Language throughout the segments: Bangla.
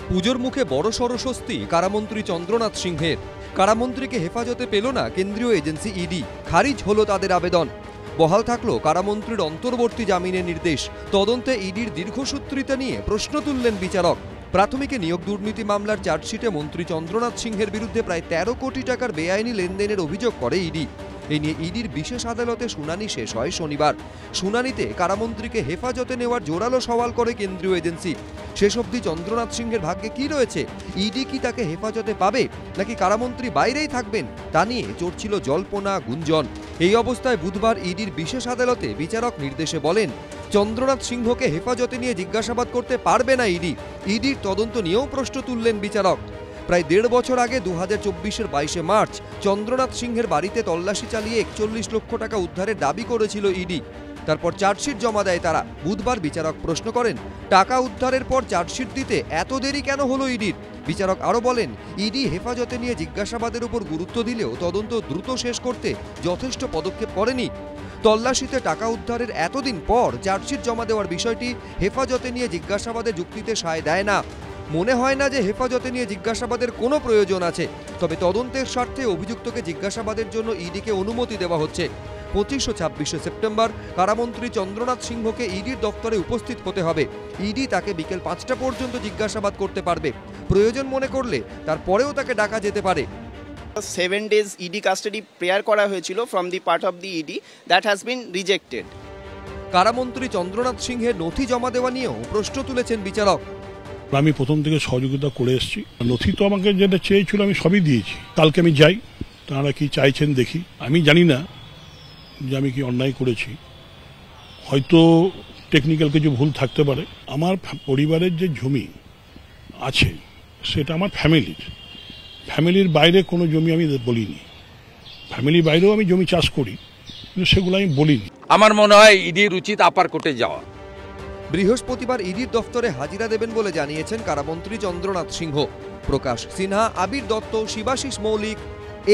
পুজোর মুখে বড়সড় স্বস্তি কারামন্ত্রী চন্দ্রনাথ সিংহের। কারামন্ত্রীকে হেফাজতে পেল না কেন্দ্রীয় এজেন্সি ইডি, খারিজ হলো তাদের আবেদন। বহাল থাকলো কারামন্ত্রীর অন্তর্বর্তী জামিনের নির্দেশ। তদন্তে ইডির দীর্ঘসূত্রিতা নিয়ে প্রশ্ন তুললেন বিচারক। প্রাথমিকে নিয়োগ দুর্নীতি মামলার চার্জশিটে মন্ত্রী চন্দ্রনাথ সিংহের বিরুদ্ধে প্রায় 13 কোটি টাকার বেআইনি লেনদেনের অভিযোগ করে ইডি। এই নিয়ে ইডির বিশেষ আদালতে শুনানি শেষ হয় শনিবার। শুনানিতে কারামন্ত্রীকে হেফাজতে নেওয়ার জোরালো সওয়াল করে কেন্দ্রীয় এজেন্সি। শেষ অবধি চন্দ্রনাথ সিংহের ভাগ্যে কি রয়েছে? ইডি কি তাকে হেফাজতে পাবে, নাকি কারামন্ত্রী বাইরেই থাকবেন? তা নিয়ে চড়ছিল জল্পনা গুঞ্জন। এই অবস্থায় বুধবার ইডির বিশেষ আদালতে বিচারক নির্দেশে বলেন, চন্দ্রনাথ সিংহকে হেফাজতে নিয়ে জিজ্ঞাসাবাদ করতে পারবে না ইডি। ইডির তদন্ত নিয়েও প্রশ্ন তুললেন বিচারক। প্রায় 1.5 বছর আগে 2024-এর 22 মার্চ চন্দ্রনাথ সিংহের বাড়িতে তল্লাশি চালিয়ে 41 লক্ষ টাকা উদ্ধারের দাবি করেছিল ইডি। তারপর চার্জশিট জমা দেয় তারা। বুধবার বিচারক প্রশ্ন করেন, টাকা উদ্ধারের পর চার্জশিট দিতে এত দেরি কেন হলো ইডির? বিচারক আরও বলেন, ইডি হেফাজতে নিয়ে জিজ্ঞাসাবাদের উপর গুরুত্ব দিলেও তদন্ত দ্রুত শেষ করতে যথেষ্ট পদক্ষেপ করেনি। তল্লাশিতে টাকা উদ্ধারের এতদিন পর চার্জশিট জমা দেওয়ার বিষয়টি হেফাজতে নিয়ে জিজ্ঞাসাবাদের যুক্তিতে সায় দেয় না। মনে হয় না যে হেফাজতে নিয়ে জিজ্ঞাসাবাদের কোনো প্রয়োজন আছে। তবে তদন্তের স্বার্থে অভিযুক্তকে জিজ্ঞাসাবাদের জন্য ইডিকে অনুমতি দেওয়া হচ্ছে। 25 ও 26 সেপ্টেম্বর কারামন্ত্রী চন্দ্রনাথ সিংহকে ইডির দপ্তরে উপস্থিত হতে হবে। ইডি তাকে বিকেল 5টা পর্যন্ত জিজ্ঞাসাবাদ করতে পারবে। প্রয়োজন মনে করলে তারপরেও তাকে ডাকা যেতে পারে। 7 days ED custody প্রেয়ার করা হয়েছিল from the part of the ED that has been rejected. কারামন্ত্রী Chandranath সিংহের নথি জমা দেওয়া নিয়েও প্রশ্ন তুলেছেন বিচারক। আমি প্রথম থেকে সহযোগিতা করে এসেছি। নথি তো আমাকে যেটা চেয়েছিল আমি সবই দিয়েছি। কালকে আমি যাই, তারা কি চাইছেন দেখি। আমি জানি না যে আমি কি অন্যায় করেছি, হয়তো টেকনিক্যাল কিছু ভুল থাকতে পারে। আমার পরিবারের যে জমি আছে সেটা আমার ফ্যামিলির বাইরে কোনো জমি আমি বলিনি। ফ্যামিলির বাইরেও আমি জমি চাষ করি, কিন্তু সেগুলো আমি বলিনি। আমার মনে হয় ইডির উচিত আপার কোর্টে যাওয়া। বৃহস্পতিবার ইডির দফতরে হাজিরা দেবেন বলে জানিয়েছেন কারামন্ত্রী চন্দ্রনাথ সিংহ। প্রকাশ সিনহা, আবির দত্ত, শিবাশিস মৌলিক,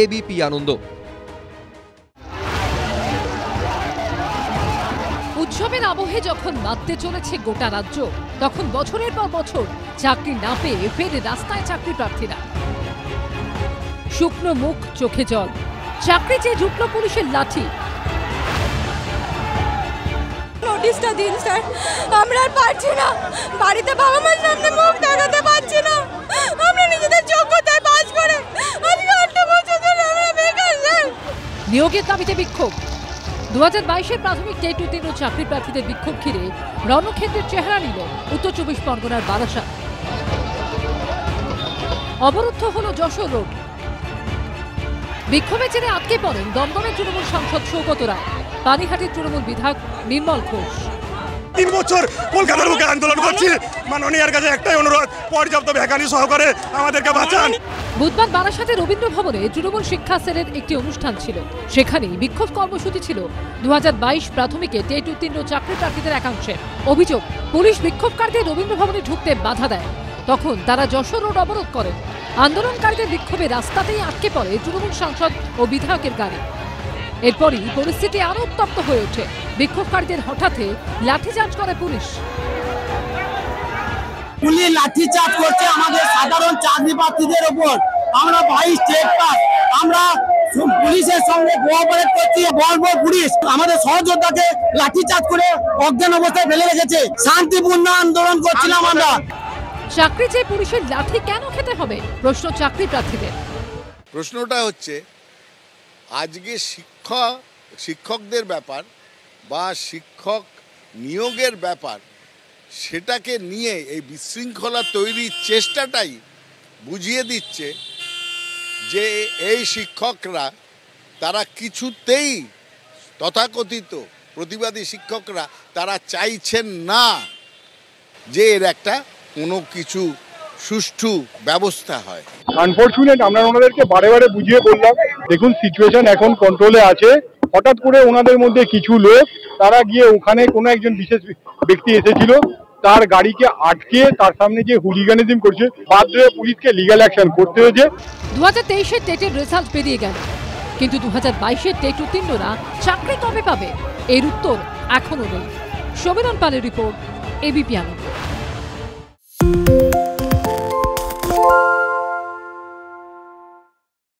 এবিপি আনন্দ। উৎসবের আবহে যখন মাততে চলেছে গোটা রাজ্য, তখন বছরের পর বছর চাকরি না পেয়ে ফের রাস্তায় চাকরি প্রার্থীরা। শুকনো মুখ, চোখে জল, চাকরি চেয়ে জুটল পুলিশের লাঠি। নোটিশটা দিন স্যার, আমরা আর পারছি না। বাড়িতে বাবা মার সামনে মুখ দেখাতে পারছি না। আমরা নিজেদের যোগ্যতায় পাস করে আজকে 8 বছর ধরে আমরা বেকার স্যার। নিয়োগের দাবিতে বিক্ষোভ। 2022-এর প্রাথমিক টেট-উত্তীর্ণ ও চাকরি প্রার্থীদের বিক্ষোভ ঘিরে রণক্ষেত্রের চেহারা নিল উত্তর 24 পরগনার বারাসাত। অবরুদ্ধ হল যশোর রোড। বিক্ষোভে জেরে আটকে পড়েন দমদমের তৃণমূল সাংসদ সৌগত রায়, পানিহাটির তৃণমূল বিধায়ক নির্মল ঘোষ। 3 বছর কলকাতার বুকে আন্দোলন করছি, মাননীয়ার কাছে একটাই অনুরোধ, পর্যাপ্ত ভ্যাকান্সি সহকারে আমাদেরকে বাঁচান। বুধবার বারাসাতের রবীন্দ্র ভবনে তৃণমূল শিক্ষা সেলের একটি অনুষ্ঠান ছিল। সেখানেই বিক্ষোভ কর্মসূচি ছিল 2022 প্রাথমিকে টেট উত্তীর্ণ চাকরি প্রার্থীদের একাংশের। অভিযোগ, পুলিশ বিক্ষোভকারীদের রবীন্দ্র ভবনে ঢুকতে বাধা দেয়। তখন তারা যশোর রোড অবরোধ করেন। আন্দোলনকারীদের বিক্ষোভে রাস্তাতেই আটকে পড়ে তৃণমূল সাংসদ ও বিধায়কের গাড়ি। এরপরই পরিস্থিতি আরো উত্তপ্ত হয়ে ওঠে। বিক্ষোভকারীদের হঠাৎই লাঠিচার্জ করে পুলিশ। পুলিশ লাঠিচার্জ করছে আমাদের সাধারণ চাকরি প্রার্থীদের উপর। আমরা 22 স্টেট পাস, আমরা পুলিশের সঙ্গে কোঅপারেট করছি। বলবো পুলিশ আমাদের সহযোদ্ধাকে লাঠিচার্জ করে অজ্ঞান অবস্থায় ফেলে রেখেছে। শান্তিপূর্ণ আন্দোলন করছিলাম আমরা। চাকরি চেয়ে পুলিশের লাঠি কেন খেতে হবে, প্রশ্ন চাকরি প্রার্থীদের। প্রশ্নটা হচ্ছে, আজকে শিক্ষকদের ব্যাপার বা শিক্ষক নিয়োগের ব্যাপার, সেটাকে নিয়ে এই বিশৃঙ্খলা তৈরির চেষ্টাটাই বুঝিয়ে দিচ্ছে যে এই শিক্ষকরা তারা কিছুতেই, তথাকথিত প্রতিবাদী শিক্ষকরা তারা চাইছেন না যে এর একটা কোনো কিছু সুষ্ঠু ব্যবস্থা হয়। আনফরচুনেট, আমরা ওনাদেরকে বারে বারে বুঝিয়ে বললাম, দেখুন সিচুয়েশন এখন কন্ট্রোলে আছে। হঠাৎ করে ওনাদের মধ্যে কিছু লোক, তারা গিয়ে ওখানে কোনো একজন বিশেষ ব্যক্তি এসেছিল, তার গাড়িকে আটকে তার সামনে যে হুলিগানিজম করছে, বাধ্য হয়ে পুলিশকে লিগ্যাল অ্যাকশন করতে হয়েছে। 2023-এর টেটের রেজাল্ট বেরিয়ে গেল, কিন্তু 2022-এর টেট উত্তীর্ণরা চাকরি কবে পাবে এর উত্তর এখনো নেই। সমীরণ পালের রিপোর্ট, এবিপি আনন্দ।